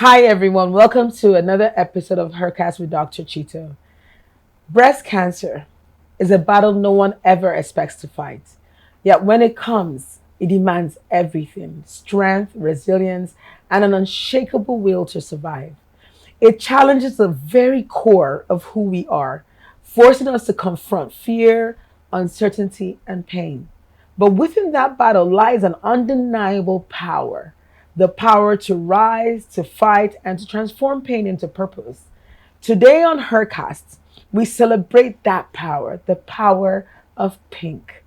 Hi everyone, welcome to another episode of HERcast with Dr. Chito. Breast cancer is a battle no one ever expects to fight. Yet when it comes, it demands everything: strength, resilience, and an unshakable will to survive. It challenges the very core of who we are, forcing us to confront fear, uncertainty, and pain. But within that battle lies an undeniable power: the power to rise, to fight, and to transform pain into purpose. Today on HERcast, we celebrate that power, the power of pink.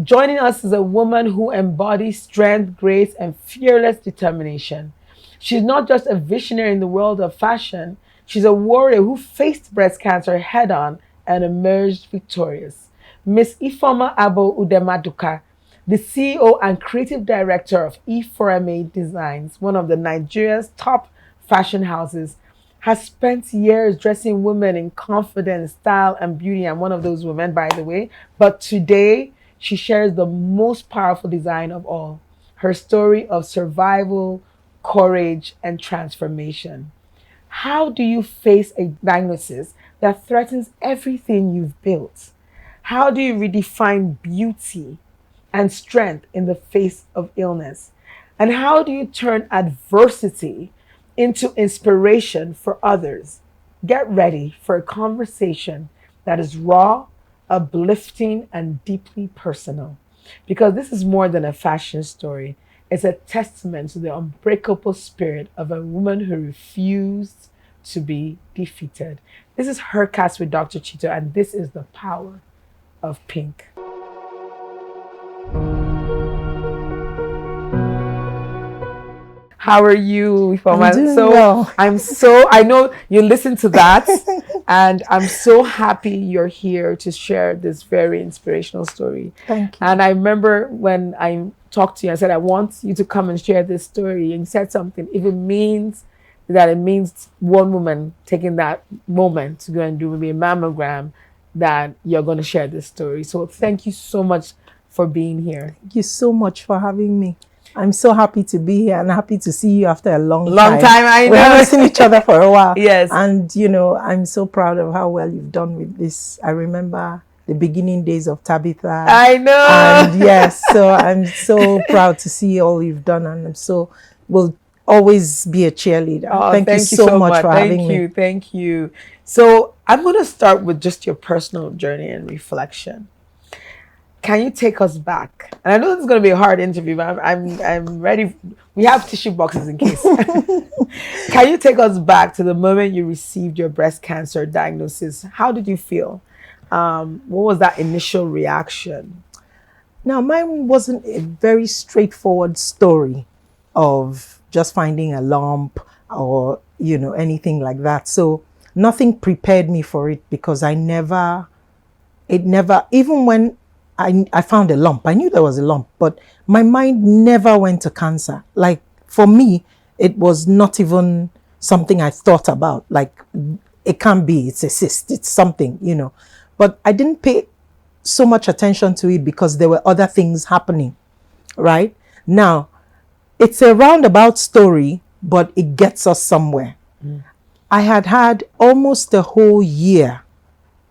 Joining us is a woman who embodies strength, grace, and fearless determination. She's not just a visionary in the world of fashion, she's a warrior who faced breast cancer head on and emerged victorious. Miss Ifeoma Agbo-Udemaduka, the CEO and creative director of Ifeoma Designs, one of the Nigeria's top fashion houses, has spent years dressing women in confidence, style, and beauty. I'm one of those women, by the way. But today, she shares the most powerful design of all: her story of survival, courage, and transformation. How do you face a diagnosis that threatens everything you've built? How do you redefine beauty and strength in the face of illness? And how do you turn adversity into inspiration for others? Get ready for a conversation that is raw, uplifting, and deeply personal. Because this is more than a fashion story, it's a testament to the unbreakable spirit of a woman who refused to be defeated. This is HERcast with Dr. Chito, and this is the power of pink. How are you, I'm Ifeoma? doing well. I know you listened to that, and I'm so happy you're here to share this very inspirational story. Thank you. And I remember when I talked to you, I said, I want you to come and share this story. And you said something. If it means that it means one woman taking that moment to go and do maybe a mammogram, that you're going to share this story. So thank you so much for being here. Thank you so much for having me. I'm so happy to be here and happy to see you after a long Long time, I We haven't know. seen each other for a while. Yes. And, I'm so proud of how well you've done with this. I remember the beginning days of Tabitha. I know. And yes, so I'm so proud to see all you've done. And will always be a cheerleader. Oh, thank you so much for having me. Thank you. So I'm going to start with just your personal journey and reflection. Can you take us back? And I know this is going to be a hard interview, but I'm ready. We have tissue boxes in case. Can you take us back to the moment you received your breast cancer diagnosis? How did you feel? What was that initial reaction? Now, mine wasn't a very straightforward story of just finding a lump or, anything like that. So nothing prepared me for it because even when I found a lump, I knew there was a lump, but my mind never went to cancer. Like for me, it was not even something I thought about. Like it can't be, it's a cyst, it's something, But I didn't pay so much attention to it because there were other things happening, right? Now, it's a roundabout story, but it gets us somewhere. I had almost a whole year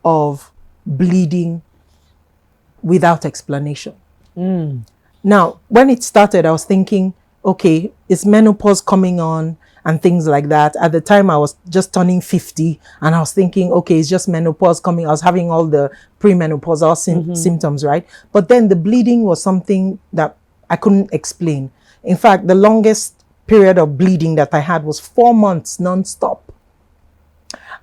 of bleeding without explanation. Now, when it started, I was thinking, okay, is menopause coming on and things like that. At the time, I was just turning 50 and I was thinking, okay, it's just menopause coming. I was having all the premenopausal symptoms, right? But then the bleeding was something that I couldn't explain. In fact, the longest period of bleeding that I had was 4 months nonstop.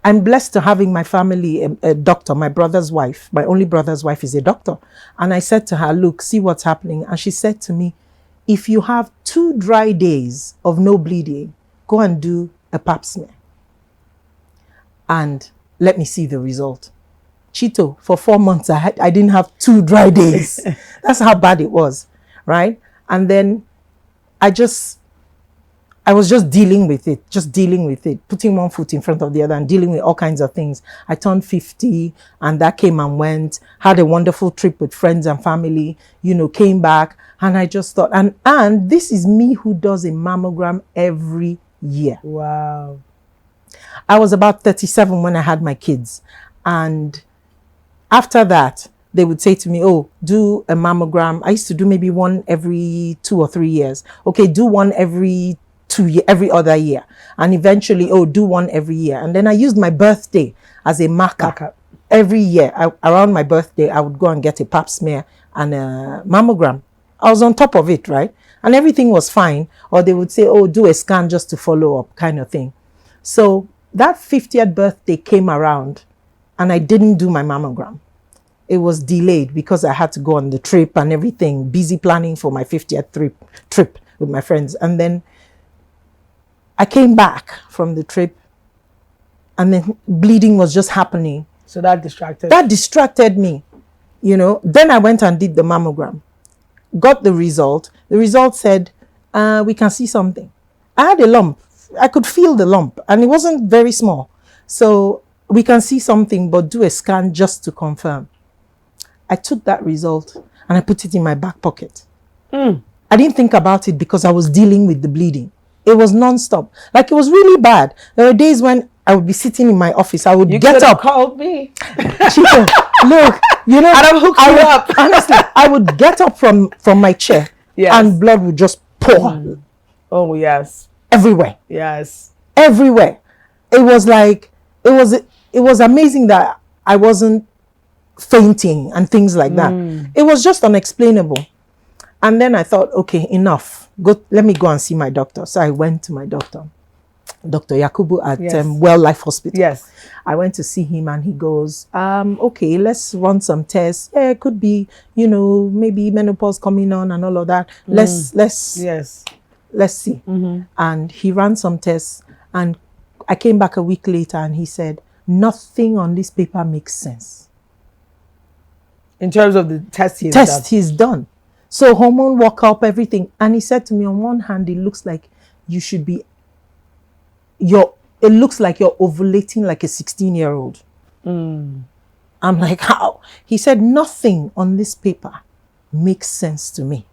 I'm blessed to having my family, a doctor, my brother's wife. My only brother's wife is a doctor. And I said to her, look, see what's happening. And she said to me, if you have 2 dry days of no bleeding, go and do a pap smear. And let me see the result. Chito, for 4 months, I didn't have 2 dry days. That's how bad it was, right? And then I was just dealing with it, putting one foot in front of the other and dealing with all kinds of things. I turned 50 and that came and went, had a wonderful trip with friends and family, came back. And I just thought, and this is me who does a mammogram every year. Wow. I was about 37 when I had my kids. And after that, they would say to me, oh, do a mammogram. I used to do maybe one every 2 or 3 years. Okay, do one every every other year. And eventually, oh, do one every year. And then I used my birthday as a marker. Every year, around my birthday, I would go and get a pap smear and a mammogram. I was on top of it, right? And everything was fine. Or they would say, oh, do a scan just to follow up, kind of thing. So that 50th birthday came around and I didn't do my mammogram. It was delayed because I had to go on the trip and everything, busy planning for my 50th trip with my friends. And then I came back from the trip and then bleeding was just happening. So that distracted? That distracted me, you know. Then I went and did the mammogram, got the result. The result said, we can see something. I had a lump. I could feel the lump and it wasn't very small. So we can see something, but do a scan just to confirm. I took that result and I put it in my back pocket. I didn't think about it because I was dealing with the bleeding. It was non-stop. Like, it was really bad. There were days when I would be sitting in my office. I would get up. You called me. Chito, look, you know, I'd have hooked you up. Honestly, I would get up from my chair, yes, and blood would just pour. Oh, yes. Everywhere. Yes. Everywhere. It was like, it was amazing that I wasn't fainting and things like that. It was just unexplainable. And then I thought, okay, enough. Let me go and see my doctor. So I went to my doctor, Dr. Yakubu at Well Life Hospital. Yes. I went to see him and he goes, okay, let's run some tests. Yeah, it could be, you know, maybe menopause coming on and all of that. Let's see. And he ran some tests and I came back a week later and he said, nothing on this paper makes sense. In terms of the test he's done. So hormone workup, everything. And he said to me, on one hand, it looks like you should be, it looks like you're ovulating like a 16-year-old. I'm like, how? He said, nothing on this paper makes sense to me.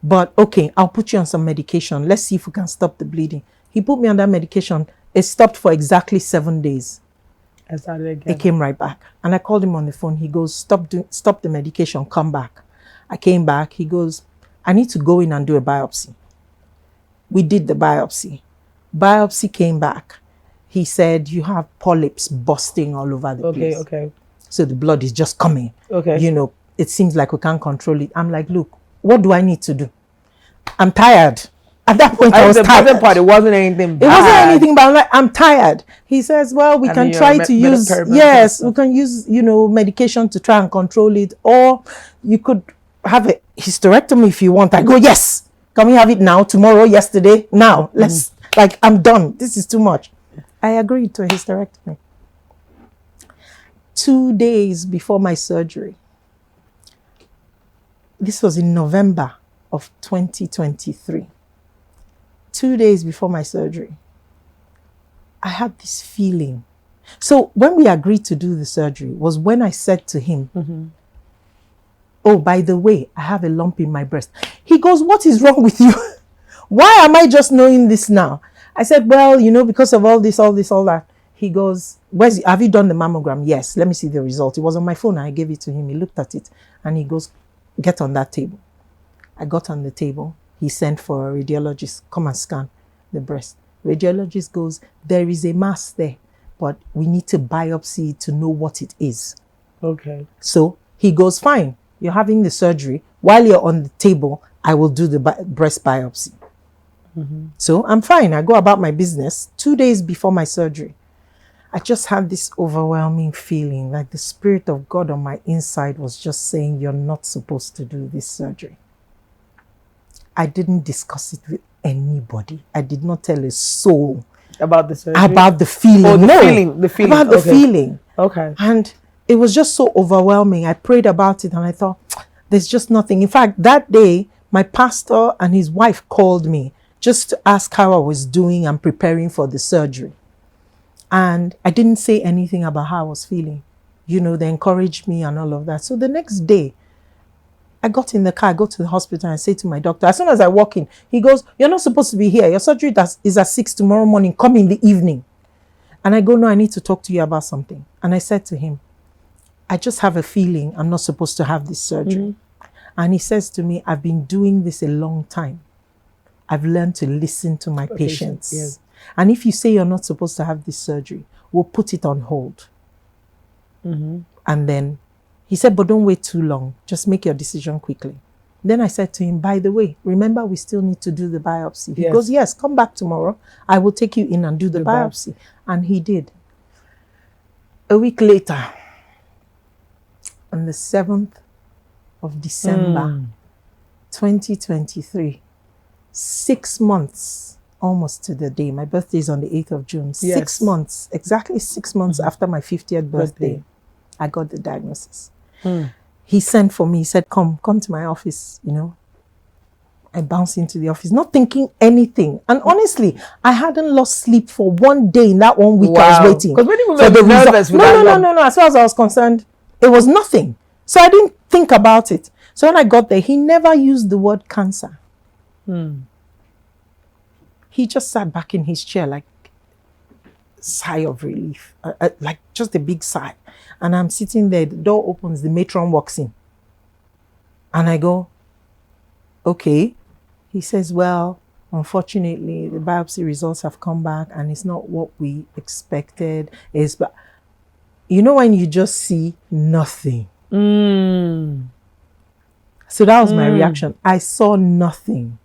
But okay, I'll put you on some medication. Let's see if we can stop the bleeding. He put me on that medication. It stopped for exactly 7 days. I started again. It came right back. And I called him on the phone. He goes, stop the medication, come back. I came back. He goes, I need to go in and do a biopsy. We did the biopsy. Biopsy came back. He said, you have polyps busting all over the place. Okay. So the blood is just coming. Okay. You know, it seems like we can't control it. I'm like, look, what do I need to do? I'm tired. At that point, I was tired. It wasn't anything bad. It wasn't anything bad. I'm tired. He says, well, we can try to use, we can use, you know, medication to try and control it. Or you could have a hysterectomy if you want. I go, yes. Can we have it now, tomorrow, yesterday, now? Let's, like, I'm done. This is too much. I agreed to a hysterectomy. 2 days before my surgery. This was in November of 2023. 2 days before my surgery, I had this feeling. So when we agreed to do the surgery was when I said to him, oh, by the way, I have a lump in my breast. He goes, what is wrong with you? Why am I just knowing this now? I said, well, you know, because of all this, all that. He goes, have you done the mammogram? Yes, let me see the result. It was on my phone. I gave it to him. He looked at it and he goes, get on that table. I got on the table. He sent for a radiologist, come and scan the breast. Radiologist goes, there is a mass there, but we need to biopsy to know what it is. Okay. So he goes, fine, you're having the surgery. While you're on the table, I will do the breast biopsy. So I'm fine. I go about my business. 2 days before my surgery, I just had this overwhelming feeling like the Spirit of God on my inside was just saying, you're not supposed to do this surgery. I didn't discuss it with anybody. I did not tell a soul about the surgery. About the feeling. Oh, the feeling. About the feeling. Okay. And it was just so overwhelming. I prayed about it and I thought, there's just nothing. In fact, that day, my pastor and his wife called me just to ask how I was doing and preparing for the surgery. And I didn't say anything about how I was feeling. You know, they encouraged me and all of that. So the next day, I got in the car, I go to the hospital, and I say to my doctor, as soon as I walk in, he goes, "You're not supposed to be here. Your surgery is at 6 tomorrow morning. Come in the evening." And I go, "No, I need to talk to you about something." And I said to him, "I just have a feeling I'm not supposed to have this surgery." And he says to me, "I've been doing this a long time. I've learned to listen to my patients. Yes. And if you say you're not supposed to have this surgery, we'll put it on hold." And then he said, "But don't wait too long. Just make your decision quickly." Then I said to him, "By the way, remember we still need to do the biopsy." He goes, "Yes, come back tomorrow. I will take you in and do the biopsy." And he did. A week later, on the 7th of December, 2023, 6 months, almost to the day. My birthday is on the 8th of June. 6 months, exactly 6 months after my 50th birthday, I got the diagnosis. He sent for me. He said, come to my office, you know. I bounced into the office, not thinking anything. And honestly, I hadn't lost sleep for one day in that 1 week I was waiting. Because when you were nervous with No. As far as I was concerned, it was nothing. So I didn't think about it. So when I got there, he never used the word cancer. He just sat back in his chair like sigh of relief, like just a big sigh. And I'm sitting there, the door opens, the matron walks in. And I go, "Okay." He says, "Well, unfortunately, the biopsy results have come back and it's not what we expected." But you know when you just see nothing. So that was my reaction. I saw nothing.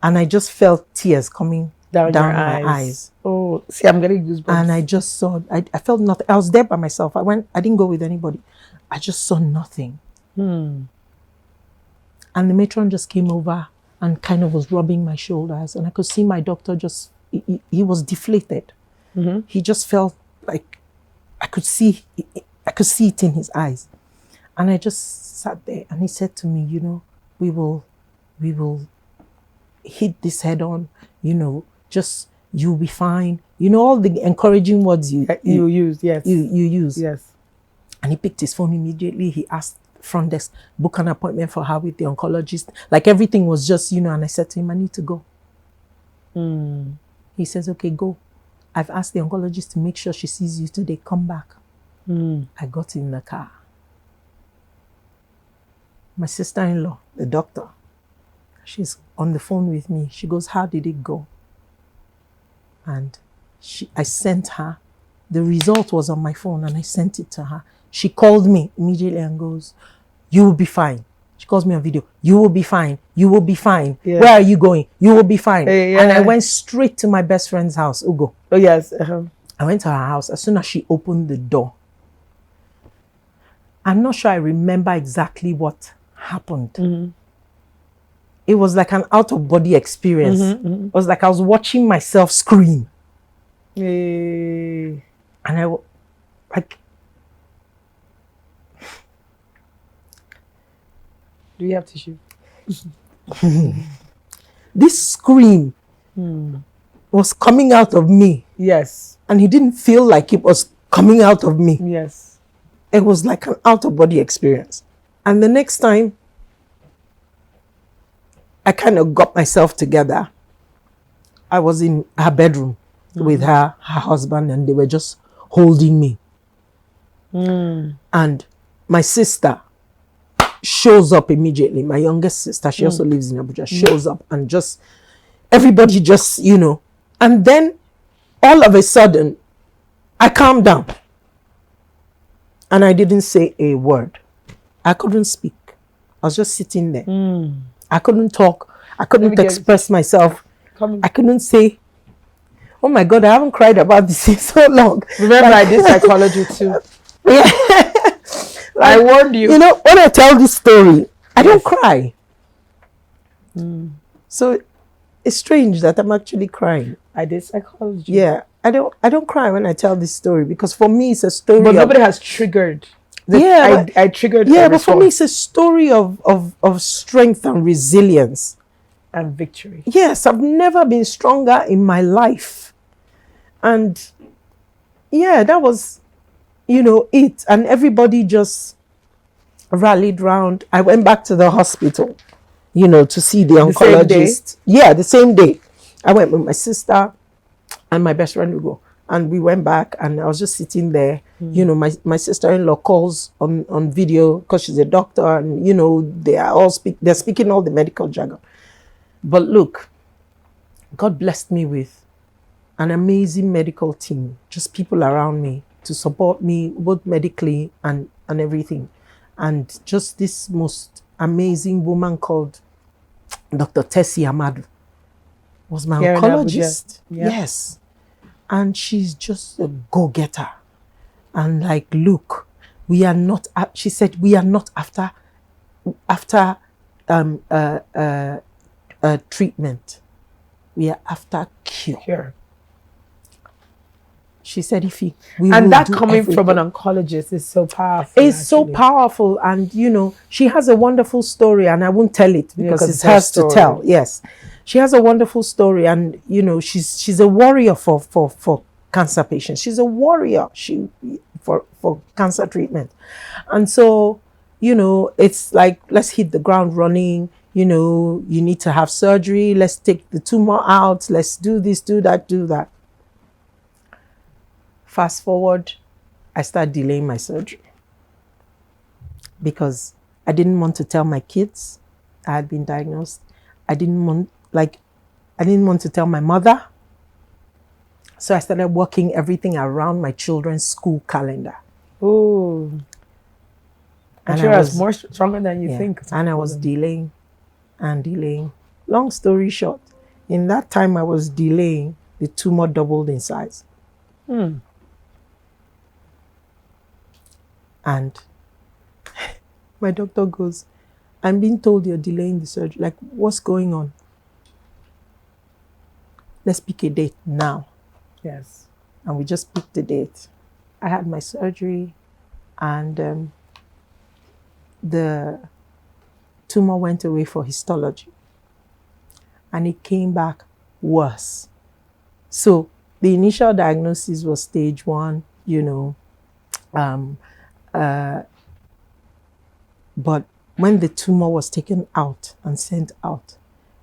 And I just felt tears coming down my eyes. Oh, see, I'm getting goosebumps. And I just saw, I felt nothing. I was there by myself. I didn't go with anybody. I just saw nothing. And the matron just came over and kind of was rubbing my shoulders. And I could see my doctor just, he was deflated. He just felt like, I could see it in his eyes. And I just sat there and he said to me, "You know, we will hit this head on, you know, just, you'll be fine." You know, all the encouraging words you use, yes. You use. Yes. And he picked his phone immediately. He asked front desk, book an appointment for her with the oncologist. Like everything was just, you know, and I said to him, "I need to go." He says, "Okay, go. I've asked the oncologist to make sure she sees you today. Come back." I got in the car. My sister-in-law, the doctor, she's on the phone with me. She goes, "How did it go?" And I sent her. The result was on my phone and I sent it to her. She called me immediately and goes, "You will be fine." She calls me on video. "You will be fine. You will be fine. Yeah. Where are you going? You will be fine." And I went straight to my best friend's house, Ugo. Oh, yes. I went to her house. As soon as she opened the door, I'm not sure I remember exactly what happened. It was like an out-of-body experience. It was like I was watching myself scream. And I like... Do you have tissue? This scream was coming out of me. Yes. And he didn't feel like it was coming out of me. Yes. It was like an out-of-body experience. And the next time, I kind of got myself together. I was in her bedroom with her husband, and they were just holding me. And my sister shows up immediately. My youngest sister, she also lives in Abuja, shows up, and just, everybody just, you know. And then, all of a sudden, I calmed down. And I didn't say a word. I couldn't speak. I was just sitting there. I couldn't talk. I couldn't express myself. I couldn't say, "Oh my God, I haven't cried about this in so long." Remember, I did psychology too. Yeah. I warned you. You know, when I tell this story, I don't cry. So it's strange that I'm actually crying. I did psychology. Yeah. I don't cry when I tell this story, because for me it's a story. But nobody has triggered. I triggered. Yeah, but for me it's a story of strength and resilience. And victory. Yes, I've never been stronger in my life. And yeah, that was, you know, it. And everybody just rallied round. I went back to the hospital, you know, to see the same day? oncologist. Yeah, the same day. I went with my sister and my best friend Hugo. And we went back and I was just sitting there. You know, my sister-in-law calls on video because she's a doctor, and you know, they're speaking all the medical jargon. But look, God blessed me with an amazing medical team, just people around me to support me both medically and everything. And just this most amazing woman called Dr. Tessie Amadu was my Here in oncologist. Abuja. Yep. Yes. And she's just a go-getter. And like, look, we are not, she said, we are not after treatment. We are after cure. Sure. She said, Ify, and that coming from an oncologist is so powerful. It's so powerful. And, you know, she has a wonderful story, and I won't tell it because it's hers to tell. Yes. She has a wonderful story, and, you know, she's a warrior for cancer patients. She's a warrior for cancer treatment. And so, you know, it's like, let's hit the ground running. You know, you need to have surgery. Let's take the tumor out. Let's do this, do that, do that. Fast forward, I started delaying my surgery because I didn't want to tell my kids I had been diagnosed. I didn't want to tell my mother. So I started working everything around my children's school calendar. Oh, I'm sure I was more stronger than you think. And I was delaying and delaying. Long story short, in that time I was delaying, the tumor doubled in size. And my doctor goes, I'm being told you're delaying the surgery. Like, what's going on? Let's pick a date now. Yes. And we just picked the date. I had my surgery, and the tumor went away for histology. And it came back worse. So the initial diagnosis was stage 1, you know, but when the tumor was taken out and sent out,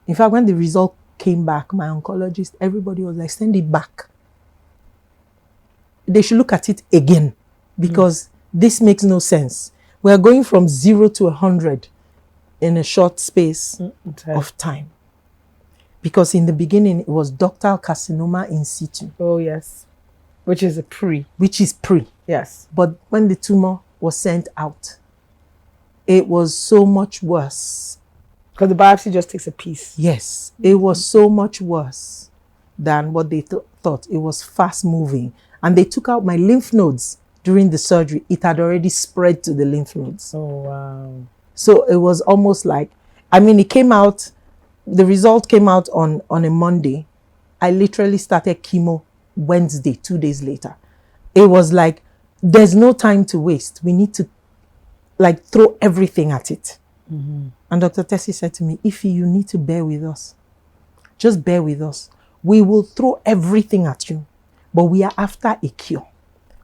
in fact, when the result came back, my oncologist, everybody was like, send it back. They should look at it again because this makes no sense. We're going from 0 to 100 in a short space of time. Because in the beginning, it was ductal carcinoma in situ. Oh, yes. Which is pre. Yes. But when the tumor was sent out, it was so much worse. Because the biopsy just takes a piece. Yes. It was so much worse than what they thought. It was fast moving. And they took out my lymph nodes during the surgery. It had already spread to the lymph nodes. Oh, wow. So it was almost like, I mean, it came out, the result came out on a Monday. I literally started chemo Wednesday, 2 days later. It was like, there's no time to waste. We need to like throw everything at it. And Dr. Tessie said to me, Ify, you need to bear with us. Just bear with us. We will throw everything at you, but we are after a cure.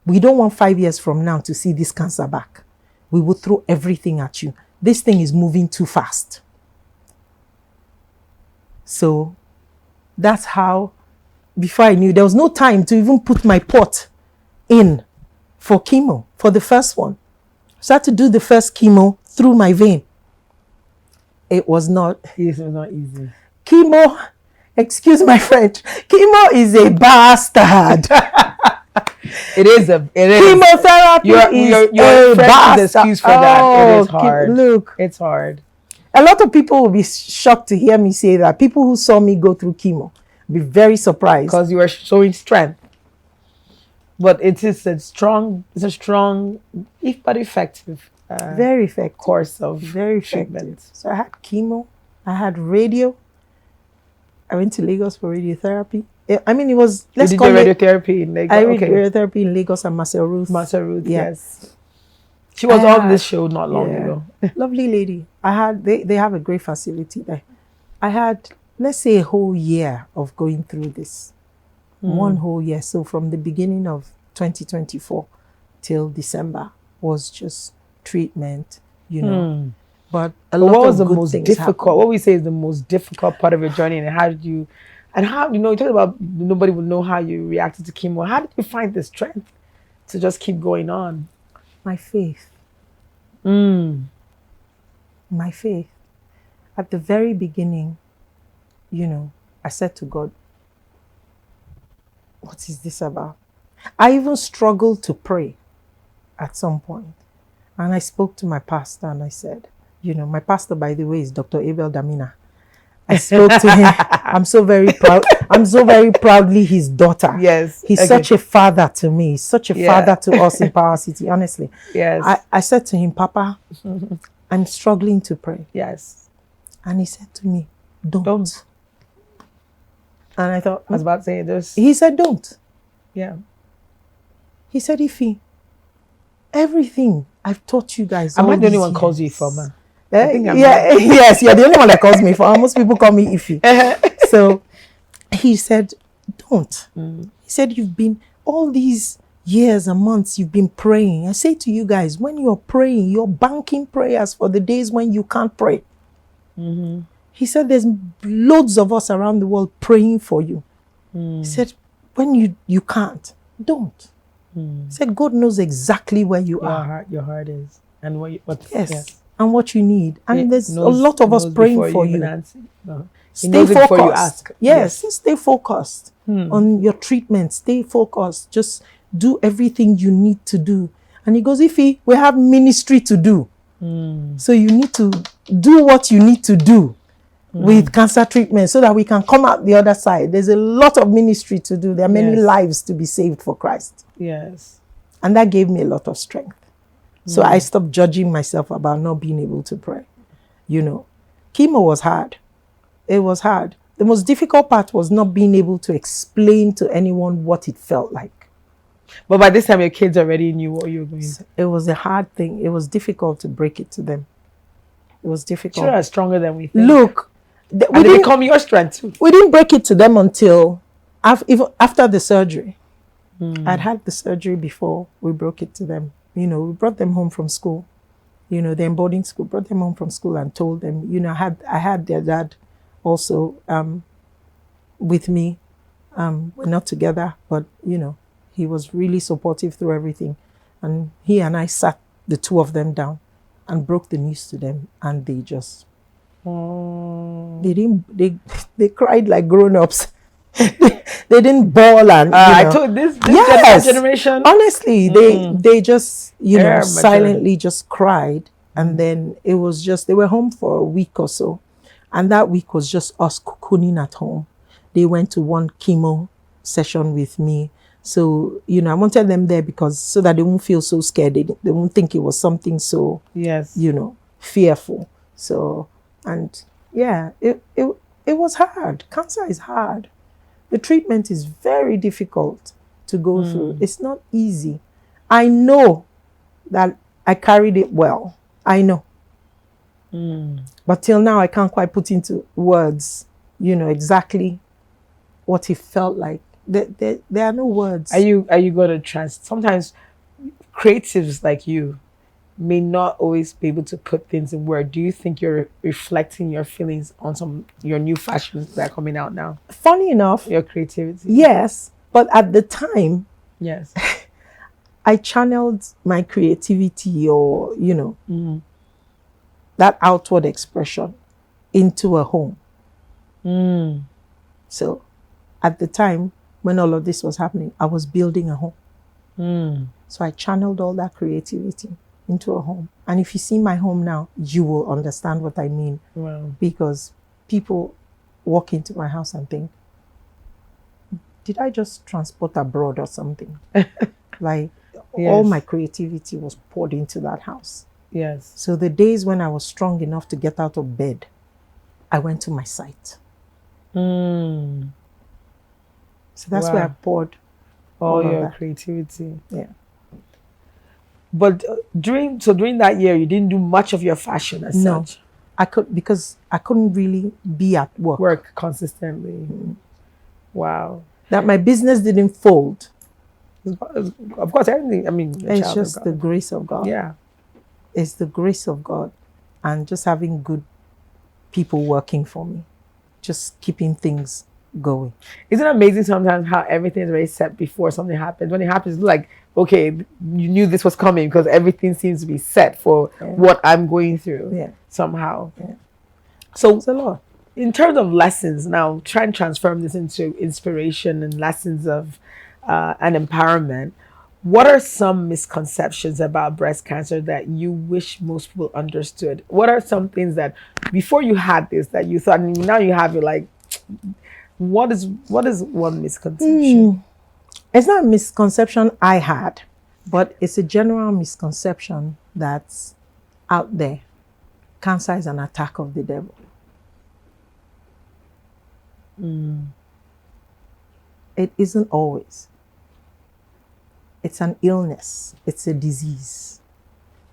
We don't want 5 years from now to see this cancer back. We will throw everything at you. This thing is moving too fast. So that's how, before I knew, there was no time to even put my pot in for chemo, for the first one. So I had to do the first chemo through my vein. It was not Yes, it was not easy. Chemo, excuse my French, chemo is a bastard. It is. Chemotherapy is a bastard. Excuse for that. It is hard. Look, it's hard. A lot of people will be shocked to hear me say that. People who saw me go through chemo will be very surprised. Because you are showing strength. But it is a strong, but effective. Very effective course of very treatment. Effective. So I had chemo, I had radio. I went to Lagos for radiotherapy. I mean, it was, let's did call it radiotherapy in Lagos. I did radiotherapy in Lagos and Marcel Ruth. Yes. She was on this show not long ago. Lovely lady. They have a great facility there. I had, let's say, a whole year of going through this. 1 whole year. So from the beginning of 2024 till December was just treatment, you know. But a But lot what was of the good most things difficult? happened. What we say is the most difficult part of your journey, and how did you? And how you talk about nobody would know how you reacted to chemo. How did you find the strength to just keep going on? My faith. My faith. At the very beginning, I said to God, what is this about? I even struggled to pray at some point. And I spoke to my pastor and I said, my pastor, by the way, is Dr. Abel Damina. I spoke to him. I'm so very proud. I'm so very proudly his daughter. Yes. He's such a father to me. He's such a father to us in Power City, honestly. Yes. I said to him, Papa, I'm struggling to pray. Yes. And he said to me, don't. And I thought, I was about to say this. He said, don't. Yeah. He said, Ify, everything I've taught you guys. Am I the only one calls you Ifeoma? Yes, you're the only one that calls me Ifeoma. Most people call me Ify. So he said, don't. He said, you've been all these years and months you've been praying. I say to you guys, when you're praying, you're banking prayers for the days when you can't pray. He said, there's loads of us around the world praying for you. He said, when you can't, don't. He said, God knows exactly where you are. Your heart is. And yes. And what you need. And there's a lot of us praying for you. Stay focused. Yes, stay focused on your treatment. Stay focused. Just do everything you need to do. And he goes, Ify, we have ministry to do. So you need to do what you need to do with cancer treatment so that we can come out the other side. There's a lot of ministry to do. There are many lives to be saved for Christ. Yes. And that gave me a lot of strength. So I stopped judging myself about not being able to pray. Chemo was hard. It was hard. The most difficult part was not being able to explain to anyone what it felt like. But by this time, your kids already knew what you were going through. It was a hard thing. It was difficult to break it to them. It was difficult. Children are stronger than we think. Look, they become your strength too. We didn't break it to them until even after the surgery. I'd had the surgery before we broke it to them. We brought them home from school. They're in boarding school. Brought them home from school and told them. I had their dad also with me. We're not together, but he was really supportive through everything. And he and I sat the two of them down and broke the news to them, and they just they cried like grown-ups. They didn't bawl and I told this generation. Honestly, they just silently just cried, and then it was just they were home for a week or so, and that week was just us cocooning at home. They went to one chemo session with me. So, I wanted them there because so that they won't feel so scared. They won't think it was something so, fearful. So, and it was hard. Cancer is hard. The treatment is very difficult to go through. It's not easy. I know that I carried it well. I know. But till now, I can't quite put into words, exactly what it felt like. There are no words. Are you going to trust? Sometimes creatives like you may not always be able to put things in words. Do you think you're reflecting your feelings on your new fashions that are coming out now? Funny enough, your creativity. Yes, but at the time, yes, I channeled my creativity or that outward expression into a home. So at the time when all of this was happening, I was building a home. So I channeled all that creativity into a home. And if you see my home now, you will understand what I mean. Wow. Because people walk into my house and think, did I just transport abroad or something? All my creativity was poured into that house. Yes. So the days when I was strong enough to get out of bed, I went to my site. So that's where I poured all your creativity. Yeah. But during that year, you didn't do much of your fashion as such. Because I couldn't really be at work. Work consistently. Wow. That my business didn't fold. Of course, everything. I mean, it's just the grace of God. Yeah. It's the grace of God and just having good people working for me, just keeping things going. Isn't it amazing sometimes how everything is already set before something happens? When it happens, it's like, okay, you knew this was coming because everything seems to be set for what I'm going through somehow. Yeah. So It's a lot. in terms of lessons, now try and transform this into inspiration and lessons of and empowerment. What are some misconceptions about breast cancer that you wish most people understood? What are some things that before you had this that you thought, and now you have it, like, what is one misconception? It's not a misconception I had, but it's a general misconception that's out there. Cancer is an attack of the devil. It isn't always. It's an illness. It's a disease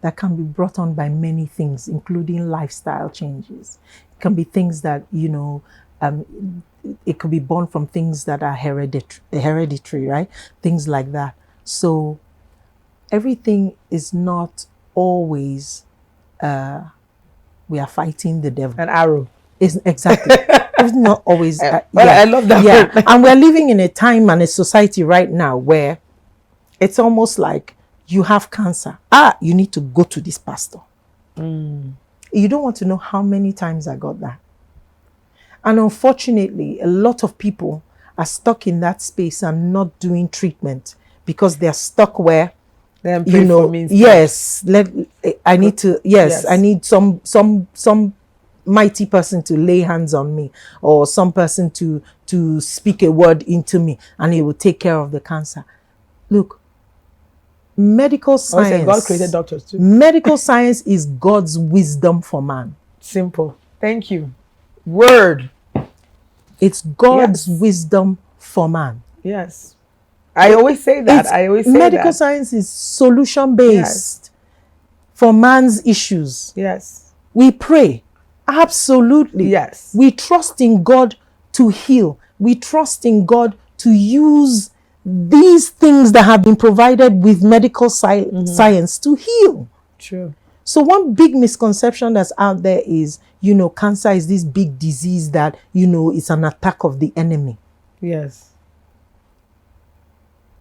that can be brought on by many things, including lifestyle changes. It can be things that, it could be born from things that are hereditary, right? Things like that. So everything is not always, we are fighting the devil. An arrow. It's exactly. It's not always. I love that. Yeah, and we're living in a time and a society right now where it's almost like you have cancer. You need to go to this pastor. You don't want to know how many times I got that. And unfortunately, a lot of people are stuck in that space and not doing treatment because they're stuck where, yes, I need to, I need some mighty person to lay hands on me, or some person to speak a word into me, and he will take care of the cancer. Look, medical science. God created doctors too. Medical science is God's wisdom for man. Simple. Thank you. Word. It's God's wisdom for man. Yes. I always say that. Medical science is solution based for man's issues. Yes. We pray. Absolutely. Yes. We trust in God to heal. We trust in God to use these things that have been provided with medical science to heal. True. So one big misconception that's out there is, cancer is this big disease that, it's an attack of the enemy. Yes.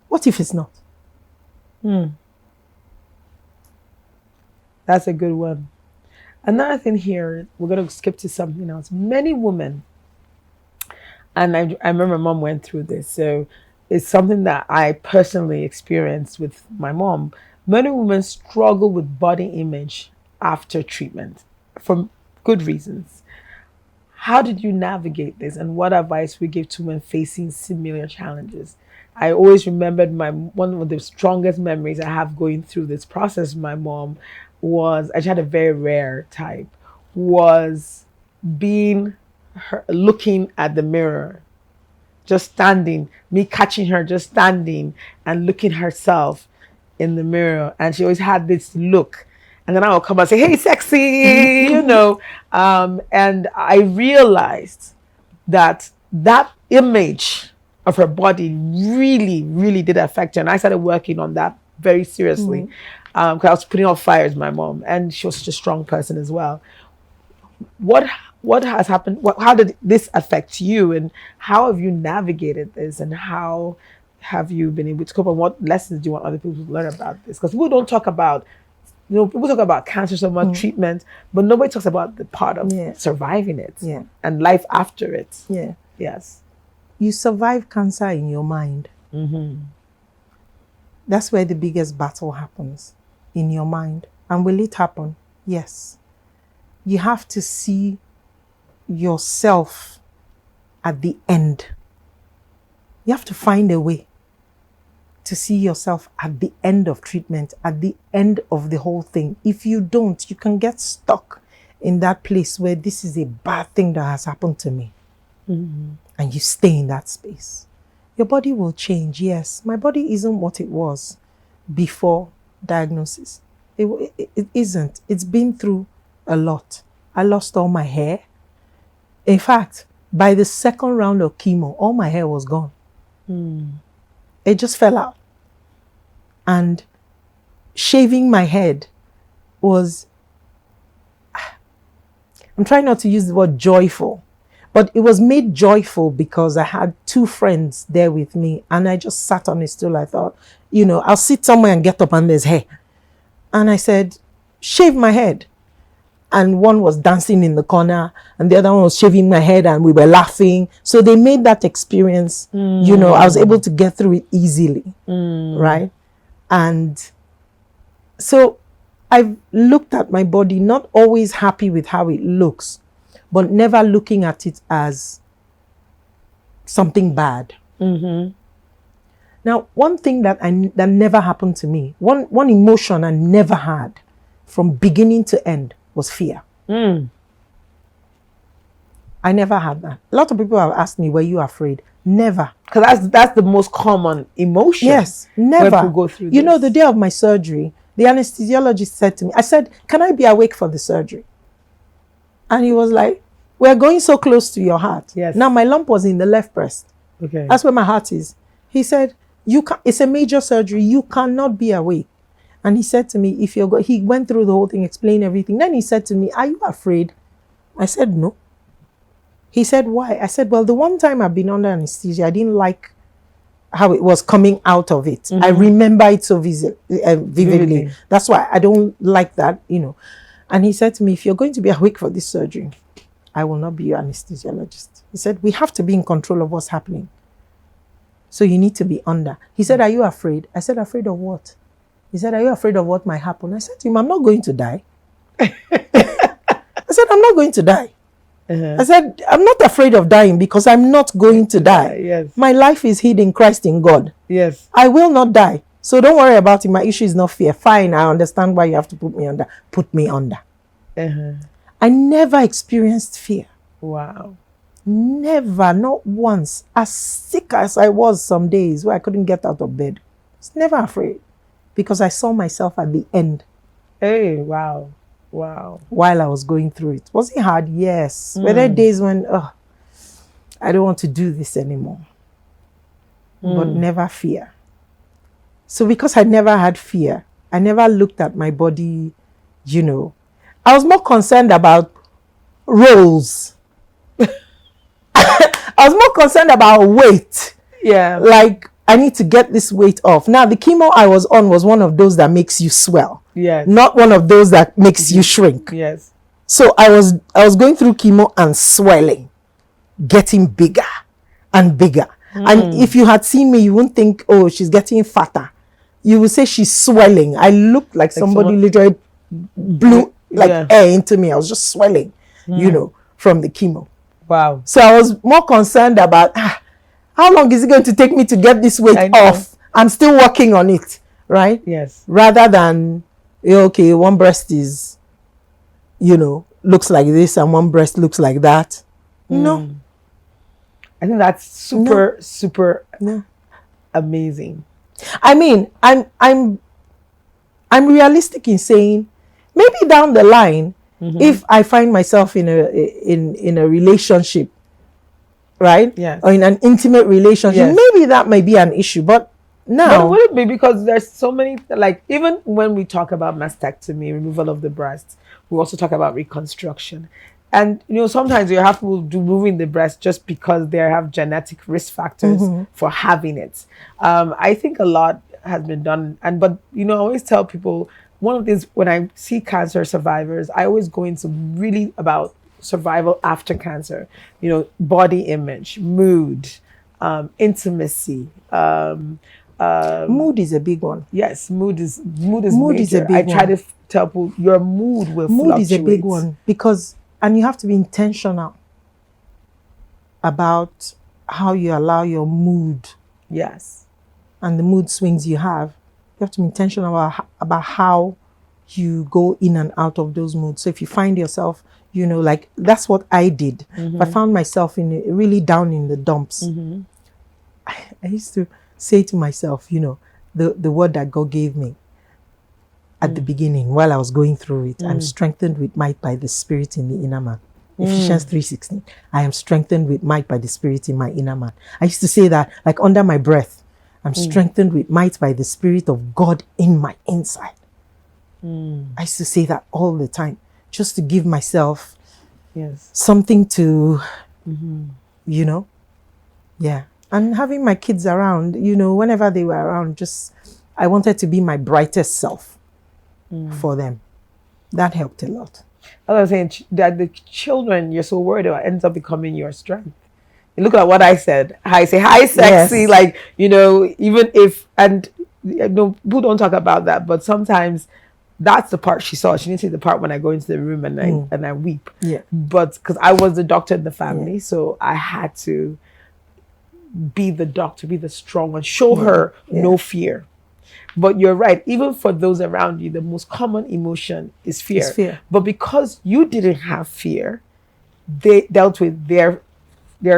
What if it's not? That's a good one. Another thing here, we're going to skip to something else. Many women, and I remember Mom went through this, so it's something that I personally experienced with my mom. Many women struggle with body image after treatment for good reasons. How did you navigate this, and what advice we give to women facing similar challenges? I always remembered one of the strongest memories I have going through this process with my mom was, I had a very rare type, was looking at the mirror, just standing, me catching her just standing and looking herself in the mirror. And she always had this look. And then I would come and say, hey, sexy, and I realized that image of her body really, really did affect her. And I started working on that very seriously. Because I was putting out fires, my mom, and she was such a strong person as well. What has happened? How did this affect you, and how have you navigated this, and how have you been able to cope? And what lessons do you want other people to learn about this? Because people don't talk about, people talk about cancer so much, treatment, but nobody talks about the part of surviving it and life after it. Yeah. Yes. You survive cancer in your mind. That's where the biggest battle happens. In your mind. And will it happen? Yes. You have to see yourself at the end. You have to find a way to see yourself at the end of treatment, at the end of the whole thing. If you don't, you can get stuck in that place where this is a bad thing that has happened to me. And you stay in that space. Your body will change. Yes, my body isn't what it was before diagnosis. It isn't. It's been through a lot. I lost all my hair. In fact, by the second round of chemo, all my hair was gone. It just fell out. And shaving my head was, I'm trying not to use the word joyful, but it was made joyful because I had two friends there with me, and I just sat on a stool. I thought, I'll sit somewhere and get up and there's hair. And I said, shave my head. And one was dancing in the corner and the other one was shaving my head, and we were laughing. So they made that experience, I was able to get through it easily, right? And so I've looked at my body, not always happy with how it looks, but never looking at it as something bad. Now, one thing that never happened to me, one emotion I never had from beginning to end was fear. I never had that. A lot of people have asked me, were you afraid? Never. Because that's the most common emotion. Yes, never. When people go through this. The day of my surgery, the anesthesiologist said to me, I said, can I be awake for the surgery? And he was like, we're going so close to your heart. Yes. Now, my lump was in the left breast. Okay. That's where my heart is. He said, it's a major surgery. You cannot be awake. And he said to me, he went through the whole thing, explained everything. Then he said to me, are you afraid? I said, no. He said, why? I said, well, the one time I've been under anesthesia, I didn't like how it was coming out of it. I remember it so vividly. That's why I don't like that, And he said to me, if you're going to be awake for this surgery, I will not be your anesthesiologist. He said, we have to be in control of what's happening. So you need to be under. He said, are you afraid? I said, afraid of what? He said, are you afraid of what might happen? I said to him, I'm not going to die. I said, I'm not going to die. I said, I'm not afraid of dying because I'm not going to die. Yes. My life is hid in Christ in God. Yes. I will not die. So don't worry about it. My issue is not fear. Fine, I understand why you have to put me under. Put me under. I never experienced fear. Wow. Never, not once. As sick as I was some days where I couldn't get out of bed. I was never afraid because I saw myself at the end. Hey, wow. Wow. While I was going through it. Was it hard? Yes. Were there days when, I don't want to do this anymore. But never fear. So because I never had fear, I never looked at my body, I was more concerned about roles. I was more concerned about weight. Yeah. Like, I need to get this weight off. Now, the chemo I was on was one of those that makes you swell. Yes. Not one of those that makes you shrink. Yes. So I was going through chemo and swelling, getting bigger and bigger. And if you had seen me, you wouldn't think, oh, she's getting fatter. You would say she's swelling. I looked like somebody literally blew air into me. I was just swelling, from the chemo. Wow. So I was more concerned about how long is it going to take me to get this weight off? I'm still working on it, right? Yes. Rather than, okay, one breast is, looks like this and one breast looks like that. No. I think that's super amazing. I mean, I'm realistic in saying maybe down the line, if I find myself in a relationship, right? Yes. Or in an intimate relationship, maybe that may be an issue. But now, but would it be, because there's so many, like, even when we talk about mastectomy, removal of the breast, we also talk about reconstruction. And, sometimes you have people removing the breast just because they have genetic risk factors for having it. I think a lot has been done. But I always tell people, one of these, when I see cancer survivors, I always go into really about survival after cancer, body image, mood, intimacy. mood is a big one. Yes, mood is major. A big one. I try to tell people your mood will fluctuate. Mood is a big one and you have to be intentional about how you allow your mood. Yes. And the mood swings you have. You have to be intentional about how you go in and out of those moods. So if you find yourself, like that's what I did. If I found myself really down in the dumps, I used to say to myself, the word that God gave me at the beginning while I was going through it, I'm strengthened with might by the Spirit in the inner man. Ephesians 3:16. I am strengthened with might by the Spirit in my inner man. I used to say that like under my breath. I'm strengthened with might by the Spirit of God in my inside. I used to say that all the time, just to give myself Yes. something to, you know, yeah. And having my kids around, you know, whenever they were around, just, I wanted to be my brightest self for them. That helped a lot. I was saying that the children you're so worried about ends up becoming your strength. You look at what I said. I say hi, sexy. Yes. Like, you know, even if, and you know, people don't talk about that, but sometimes that's the part she saw. She didn't see the part when I go into the room and I weep. Yeah. But because I was the doctor in the family, so I had to be the doctor, be the strong one, show her no fear. But you're right, even for those around you, the most common emotion is fear. It's fear. But because you didn't have fear, they dealt with their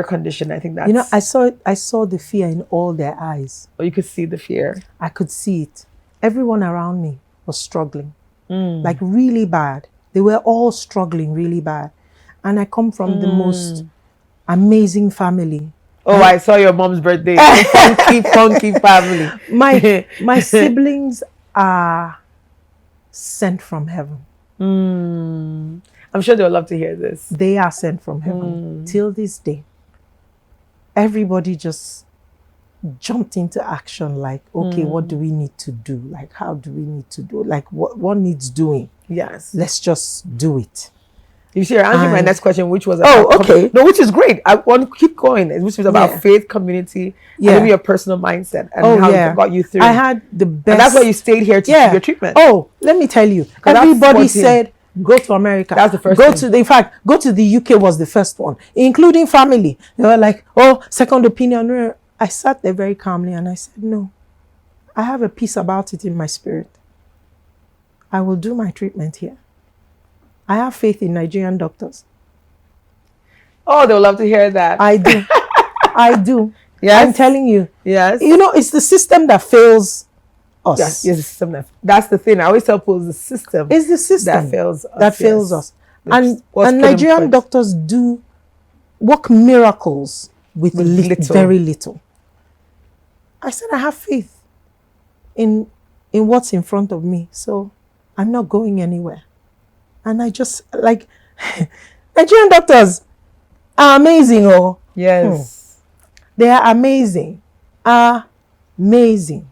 condition. I think that's, You know, I saw the fear in all their eyes. or you could see the fear. I could see it. Everyone around me was struggling, like really bad. They were all struggling really bad. And I come from the most amazing family. Oh, I saw your mom's birthday. funky family. My siblings are sent from heaven. I'm sure they'll love to hear this. They are sent from heaven. Till this day, everybody just jumped into action, like, okay, what do we need to do? Like, how do we need to do? Like, what needs doing? Yes. Let's just do it. You see, you're answering my next question, which was Oh, about okay. No, which is great. I want to keep going. Which was about Yeah. faith, community, Yeah. and maybe your personal mindset and how it got you through. I had the best. And that's why you stayed here to do your treatment. Oh, let me tell you. that's Everybody 14. said, go to America. That's the first Go thing. in fact, go to the UK was the first one, including family. They were like, oh, second opinion. I sat there very calmly and I said, no, I have a peace about it in my spirit. I will do my treatment here. I have faith in Nigerian doctors. Oh, they'll love to hear that. I do. I do. Yes. I'm telling you. Yes. You know, it's the system that fails us. Yes, the system. That's the thing. I always tell people, it's the system. It's the system that fails us. That fails us. And What's put in Nigerian place. doctors do work miracles with little. very little. I said, I have faith in what's in front of me. So I'm not going anywhere. And I just, like, Nigerian doctors are amazing. Oh, Yes. they are amazing. Amazing.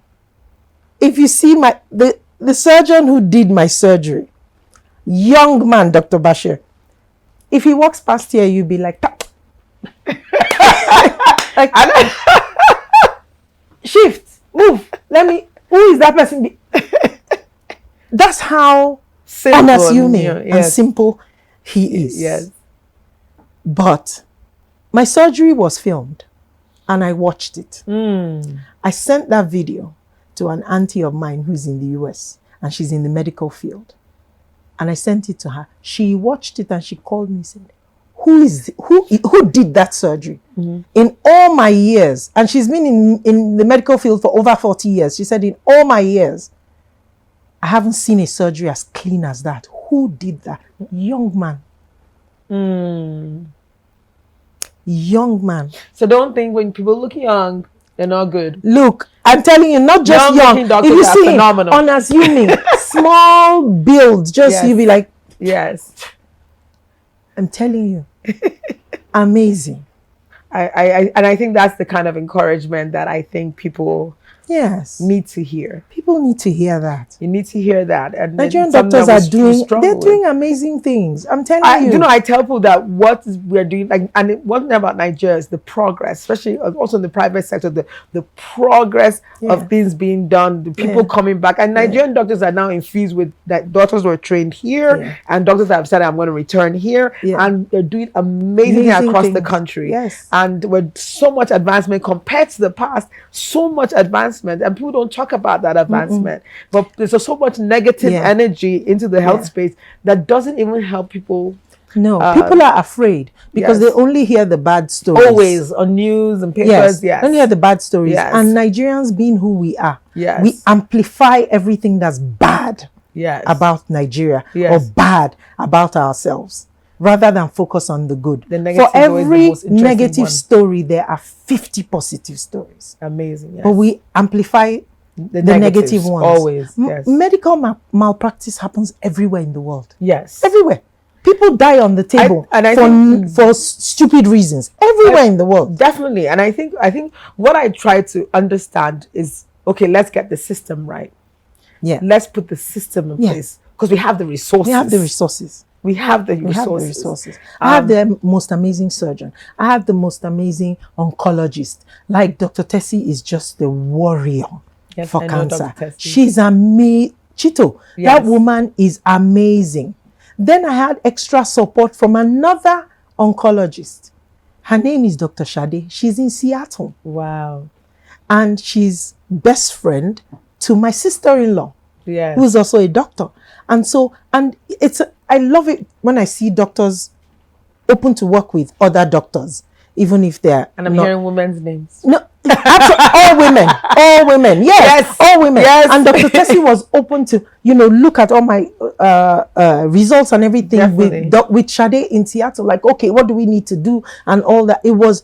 If you see the surgeon who did my surgery, young man, Dr. Bashir, if he walks past here, you'll be like, like, shift, move, who is that person? That's how unassuming and simple he is. Yes. But my surgery was filmed and I watched it. I sent that video to an auntie of mine who's in the US and she's in the medical field. And I sent it to her. She watched it and she called me and said, who did that surgery? In all my years, and she's been in the medical field for over 40 years. She said, in all my years, I haven't seen a surgery as clean as that. Who did that? Young man. Young man. So don't think when people look young, they're not good. Look, I'm telling you, not just young. If you see phenomenal. Unassuming, small build, just you be like, yes. I'm telling you, amazing. I think that's the kind of encouragement that I think people need to hear. People need to hear that. You need to hear that. And Nigerian doctors are doing amazing things. I'm telling you. You know, I tell people that what we're doing, like, and it wasn't about Nigeria, is the progress, especially also in the private sector, the progress of things being done, the people coming back. And Nigerian doctors are now infused with that. Doctors were trained here, and doctors have said, I'm going to return here. And they're doing amazing things across the country. Yes. And with so much advancement compared to the past, so much advancement. And people don't talk about that advancement. But there's so much negative energy into the health space that doesn't even help people. No, people are afraid because they only hear the bad stories. Always on news and papers. Yes. Only hear the bad stories. And Nigerians, being who we are, we amplify everything that's bad about Nigeria or bad about ourselves, rather than focus on the good. For every negative story, there are 50 positive stories. Amazing. Yes. But we amplify The the negatives, negative ones. always. Yes. Medical malpractice happens everywhere in the world. Yes. Everywhere. People die on the table I for think, stupid reasons. Everywhere in the world. Definitely. And I think what I try to understand is, okay, let's get the system right. Yeah. Let's put the system in place, because we have the resources. We have the resources. We have the We have the resources. resources. I have the most amazing surgeon. I have the most amazing oncologist. Like Dr. Tessie is just the warrior for cancer. She's amazing. Chito, that woman is amazing. Then I had extra support from another oncologist. Her name is Dr. Shade. She's in Seattle. Wow. And she's best friend to my sister-in-law, who's also a doctor. And so, I love it when I see doctors open to work with other doctors, even if they're And I'm hearing women's names. No, all women. Yes, all women. Yes. And Dr. Tessie was open to, look at all my results and everything with Shade in Seattle. Like, okay, what do we need to do and all that. It was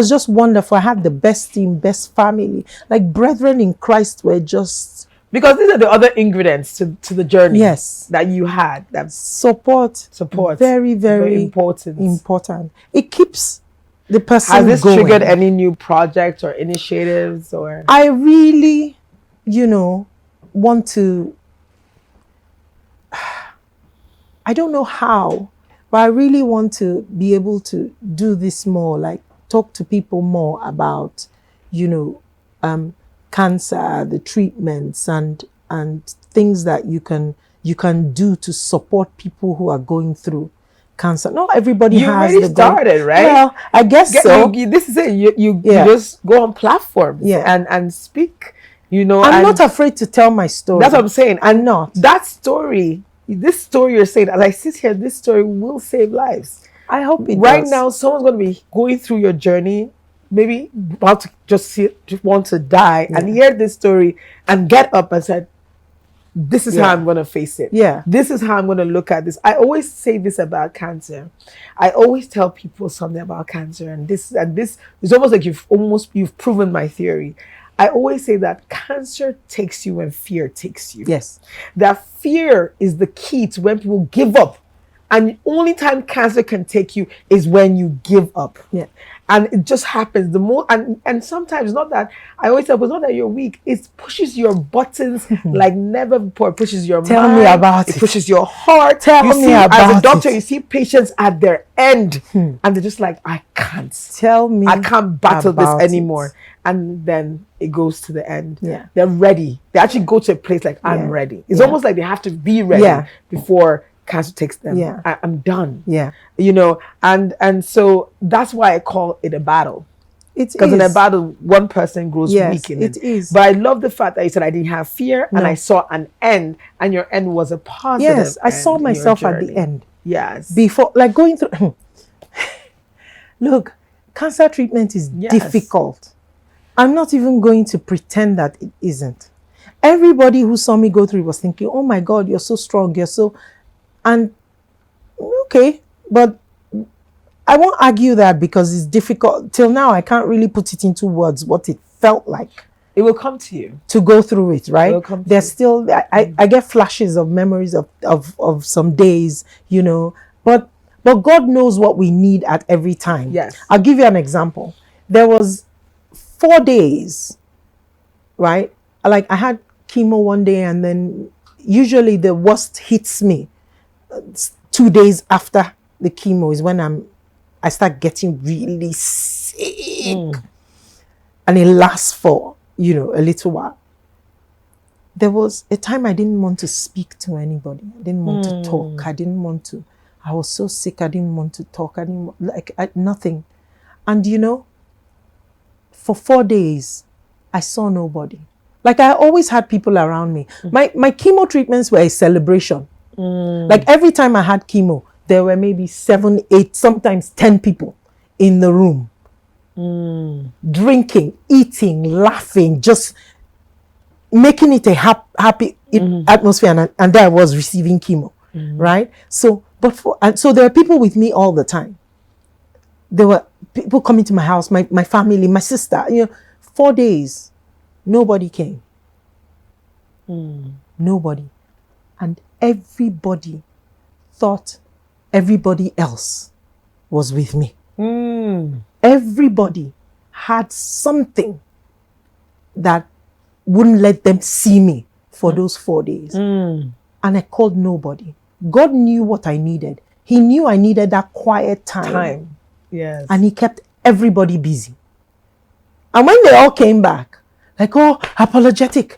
just wonderful. I had the best team, best family. Like, brethren in Christ were just, because these are the other ingredients to the journey. Yes, that you had. That support. Very, very important. It keeps the person Has this going. triggered any new projects or initiatives? Or I really, want to, I don't know how, but I really want to be able to do this more, like talk to people more about, cancer, the treatments and things that you can do to support people who are going through cancer. Not everybody you has already started, right? Well, I guess so. This is it. You just go on platforms and speak. I'm not afraid to tell my story. That's what I'm saying. I'm not. That story, this story you're saying, as I sit here, this story will save lives. I hope it right does. Now, someone's going to be going through your journey, maybe about to just want to die, and hear this story and get up and say, this is how I'm going to face it. Yeah. This is how I'm going to look at this. I always say this about cancer. I always tell people something about cancer, and this is almost like you've proven my theory. I always say that cancer takes you when fear takes you. Yes. That fear is the key to when people give up. And the only time cancer can take you is when you give up. Yeah. And it just happens. The more and sometimes not that I always tell, it's not that you're weak. It pushes your buttons like never before. It pushes your mind. Tell me about it. It pushes your heart. Tell me about it. As a doctor, you see patients at their end, and they're just like, I can't. Tell me. I can't battle this about anymore. it. And then it goes to the end. Yeah. They're ready. They actually go to a place like, I'm ready. It's almost like they have to be ready before cancer takes them. Yeah. I'm done. Yeah. And so that's why I call it a battle. It Because in a is. battle, one person grows weak in it. It is. But I love the fact that you said I didn't have fear and I saw an end, and your end was a positive. Yes, I saw end in your myself at the journey. end. Yes. Before, like going through. Look, cancer treatment is difficult. I'm not even going to pretend that it isn't. Everybody who saw me go through it was thinking, oh my God, you're so strong. You're so, and okay, but I won't argue that because it's difficult. Till now, I can't really put it into words what it felt like. It will come to you. To go through it, right? It will come to There's you. still, I get flashes of memories of some days, but God knows what we need at every time. Yes. I'll give you an example. There was 4 days, right? Like I had chemo one day, and then usually the worst hits me 2 days after the chemo is when I start getting really sick. And it lasts for, a little while. There was a time I didn't want to speak to anybody. I didn't want to talk. I was so sick. I didn't want to talk. I didn't nothing. And for 4 days, I saw nobody. Like I always had people around me. My chemo treatments were a celebration. Like every time I had chemo, there were maybe 7, 8, sometimes 10 people in the room. Drinking, eating, laughing, just making it a happy atmosphere. And there I was receiving chemo, right? So, so there were people with me all the time. There were people coming to my house, my family, my sister. 4 days, nobody came. Nobody. And everybody thought everybody else was with me. Everybody had something that wouldn't let them see me for those 4 days. And I called nobody. God knew what I needed. He knew I needed that quiet time. Yes. And he kept everybody busy. And when they all came back, like, oh, apologetic,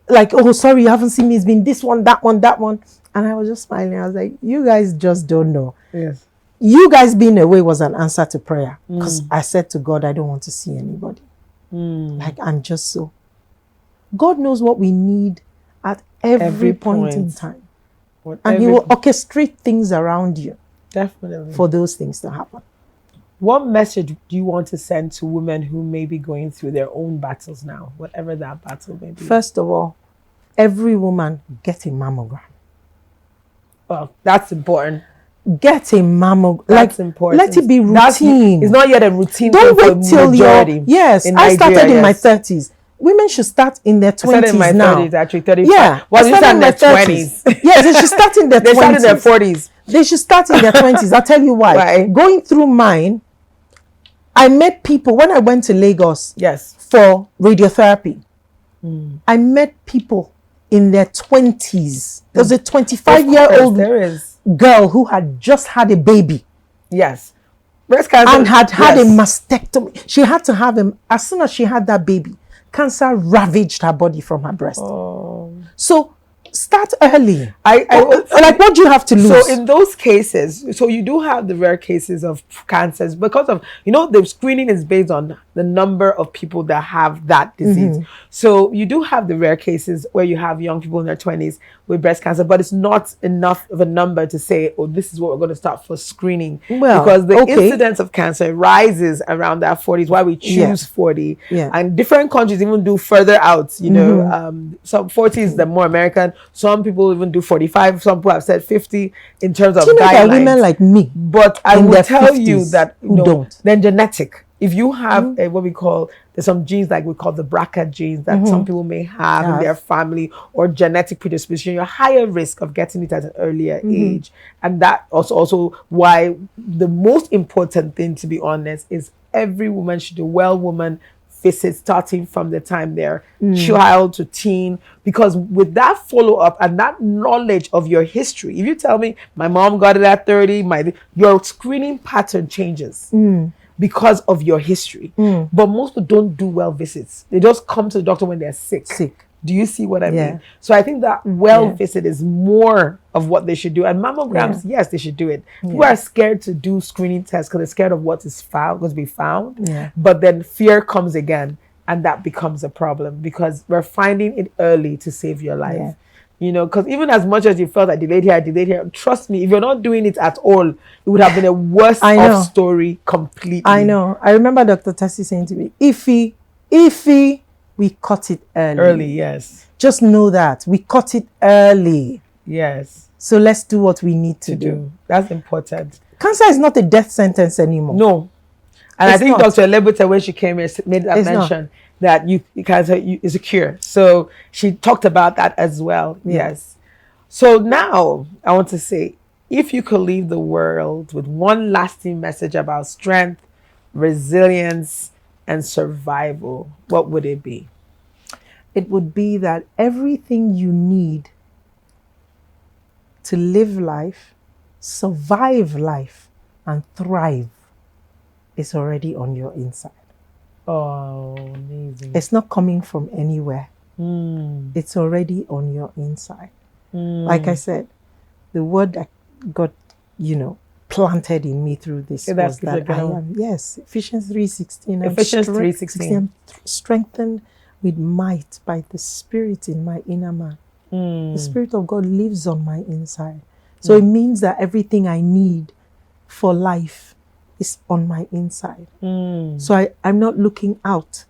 like, oh, sorry, you haven't seen me. It's been this one, that one, that one. And I was just smiling. I was like, you guys just don't know. Yes. You guys being away was an answer to prayer. Because I said to God, I don't want to see anybody. Like, I'm just so. God knows what we need at every point in time. And he will orchestrate things around you. Definitely. For those things to happen. What message do you want to send to women who may be going through their own battles now, whatever that battle may be? First of all, every woman get a mammogram. Well, that's important. Get a mammogram. That's important. Let it be routine. It's not yet a routine. Don't wait till majority. Yes, I started in my 30s. Women should start in their 20s now. I started in my 30s, actually, 35. Yeah. Well, you start in their 20s. Yes, they should start in their 20s. They start in their 40s. They should start in their 20s. I'll tell you why. Why? Going through mine, I met people when I went to Lagos for radiotherapy. I met people in their 20s. There was a 25-year-old girl who had just had a baby. Yes. Breast cancer. And had a mastectomy. She had to have him. As soon as she had that baby, cancer ravaged her body from her breast. So start early. Like, what do you have to lose? So in those cases, so you do have the rare cases of cancers because of, the screening is based on the number of people that have that disease. So you do have the rare cases where you have young people in their 20s with breast cancer, but it's not enough of a number to say, oh, this is what we're going to start for screening. Well, because the incidence of cancer rises around that 40s, why we choose 40. And different countries even do further out, some 40 is the more American. Some people even do 45. Some people have said 50 in terms of guidelines. There are women like me, but I will tell you that don't. Then genetic. If you have there's some genes like we call the BRCA genes that some people may have in their family or genetic predisposition, you're higher risk of getting it at an earlier age. And that also why the most important thing, to be honest, is every woman should do woman visits starting from the time they're child to teen, because with that follow-up and that knowledge of your history, if you tell me my mom got it at 30, your screening pattern changes because of your history. But most people don't do visits. They just come to the doctor when they're sick. Do you see what I mean? So I think that visit is more of what they should do. And mammograms, yes, they should do it. People are scared to do screening tests because they're scared of what is found, going to be found. But then fear comes again, and that becomes a problem because we're finding it early to save your life. Because even as much as you felt that delayed here, trust me, if you're not doing it at all, it would have been a worse off story completely. I know. I remember Dr. Tessie saying to me, Ify, we caught it early. Early, yes. Just know that. We caught it early. Yes. So let's do what we need to do. That's important. Cancer is not a death sentence anymore. No. And I think Dr. Lebute, when she came here, made that mention that cancer is a cure. So she talked about that as well. Yes. So now I want to say, if you could leave the world with one lasting message about strength, resilience, and survival, what would it be? It would be that everything you need to live life, survive life, and thrive is already on your inside. Oh, amazing. It's not coming from anywhere. It's already on your inside. Like I said, the word that got, planted in me through this was that I am, Ephesians 3:16. Ephesians 3:16. I'm strengthened with might by the Spirit in my inner man. The Spirit of God lives on my inside. So it means that everything I need for life is on my inside. So I'm not looking out,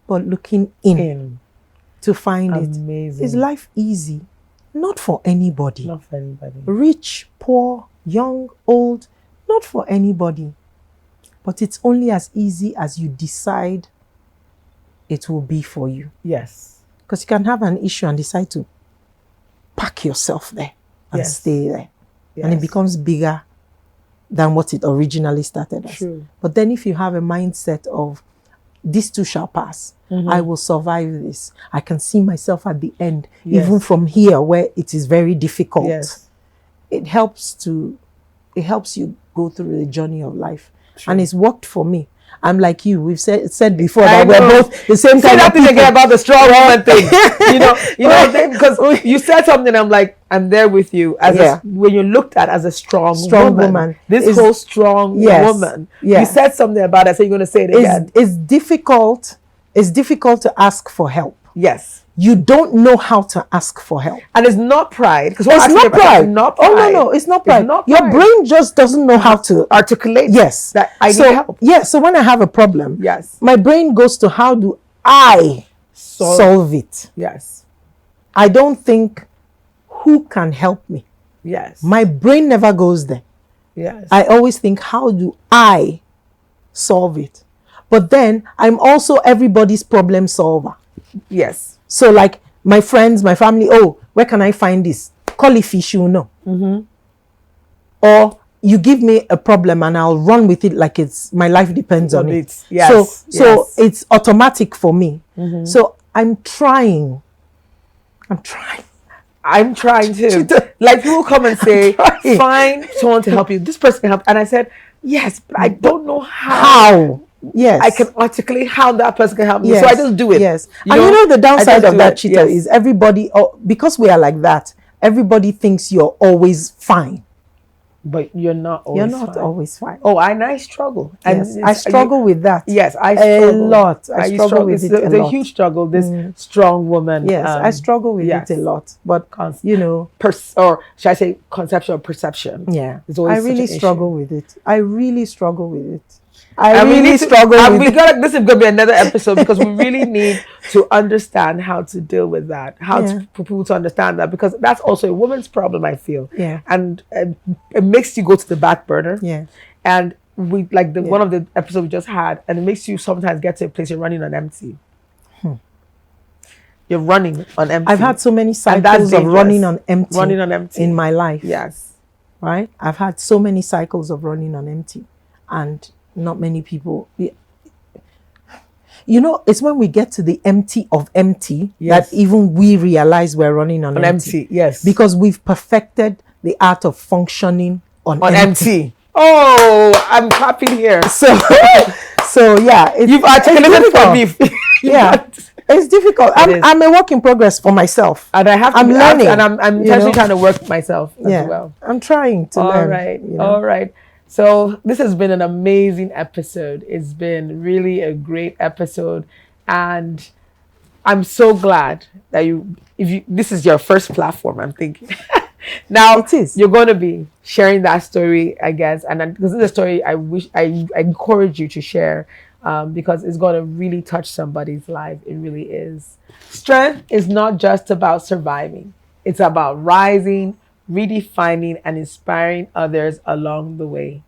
but looking in to find it. Amazing. Is life easy? Not for anybody. Not for anybody. Rich, poor, young, old, not for anybody. But it's only as easy as you decide it will be for you. Yes. Because you can have an issue and decide to pack yourself there and Yes. stay there. Yes. And it becomes bigger than what it originally started as. True. But then if you have a mindset of, this too shall pass, I will survive this. I can see myself at the end, Yes. even from here where it is very difficult. Yes. It helps you go through the journey of life. True. And it's worked for me. I'm like you. We've said before I that we're know. both the same Say kind that of thing people. again about the strong woman thing. Because you said something. I'm like, I'm there with you. When you're looked at as a strong woman. This is- whole strong Yes, woman. yes. You said something about it, so you're going to say it again. It's difficult. It's difficult to ask for help. Yes. You don't know how to ask for help. And it's not pride. Because It's not pride. Not Oh pride. no, it's not pride. It's not Your pride. brain just doesn't know how to Articulate. Yes. That I need help. Yeah. So when I have a problem, Yes. my brain goes to, how do I solve it? Yes. I don't think, who can help me? Yes. My brain never goes there. Yes. I always think, how do I solve it? But then I'm also everybody's problem solver. Yes. So like my friends, my family, oh, where can I find this? Call Ifish, you know. Or you give me a problem and I'll run with it like it's my life depends on it. Yes. So it's automatic for me. So I'm trying too. Like people come and say, find someone to help you. This person can help. And I said, yes, but I don't know how. Yes. I can articulate how that person can help me. Yes. So I just do it. Yes. You And know? you know the downside I of that, just do Chito, it. Yes. is everybody, because we are like that, everybody thinks you're always fine. But you're not always You're not fine. always fine. Oh, I struggle. Yes. I struggle with that. Yes, I A struggle. lot. I struggle with it a It's a lot. huge struggle, this strong woman. Yes, I struggle with yes. it a lot. But, you know. Or should I say conceptual perception? Yeah. It's always I really such an struggle issue. with it. I really struggle with it. And we need to- struggle and with it. this is going to be another episode because we really need to understand how to deal with that, for people to understand that, because that's also a woman's problem, I feel. Yeah. And it makes you go to the back burner. Yeah. And we like one of the episodes we just had, and it makes you sometimes get to a place you're running on empty. You're running on empty. I've had so many that's cycles of dangerous. running on empty. Running on empty. in my life. Yes. Right? I've had so many cycles of running on empty. And not many people. You know, it's when we get to the empty of empty that even we realize we're running on empty. Yes. Because we've perfected the art of functioning on empty. Oh, I'm clapping here. So yeah, You've articulated for me. Yeah. It's difficult. I'm a work in progress for myself. And I have to I'm learning. And I'm intentionally trying to work myself as well. I'm trying to learn. All right. You know? All right. So this has been an amazing episode. It's been really a great episode. And I'm so glad that this is your first platform, I'm thinking. Now it is. You're going to be sharing that story, I guess. And because this is a story I encourage you to share. Because it's going to really touch somebody's life. It really is. Strength is not just about surviving. It's about rising, redefining, and inspiring others along the way.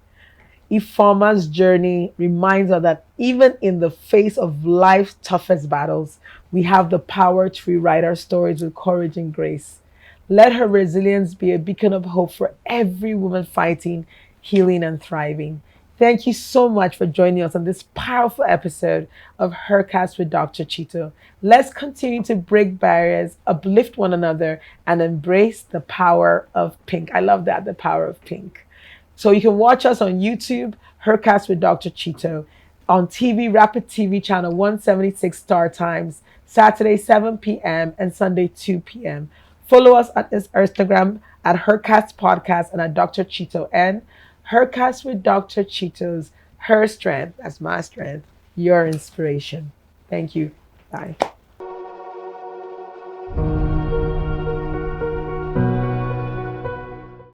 Ifeoma's journey reminds us that even in the face of life's toughest battles, we have the power to rewrite our stories with courage and grace. Let her resilience be a beacon of hope for every woman fighting, healing, and thriving. Thank you so much for joining us on this powerful episode of HERcast with Dr. Chito. Let's continue to break barriers, uplift one another, and embrace the power of pink. I love that, the power of pink. So you can watch us on YouTube, HERcast with Dr. Chito, on TV, Rapid TV channel 176 Startimes, Saturday 7 p.m. and Sunday 2 p.m. Follow us on Instagram at HERcast Podcast and at Dr. Chito N. HERcast with Dr. Chito's Her Strength, that's my strength, your inspiration. Thank you. Bye.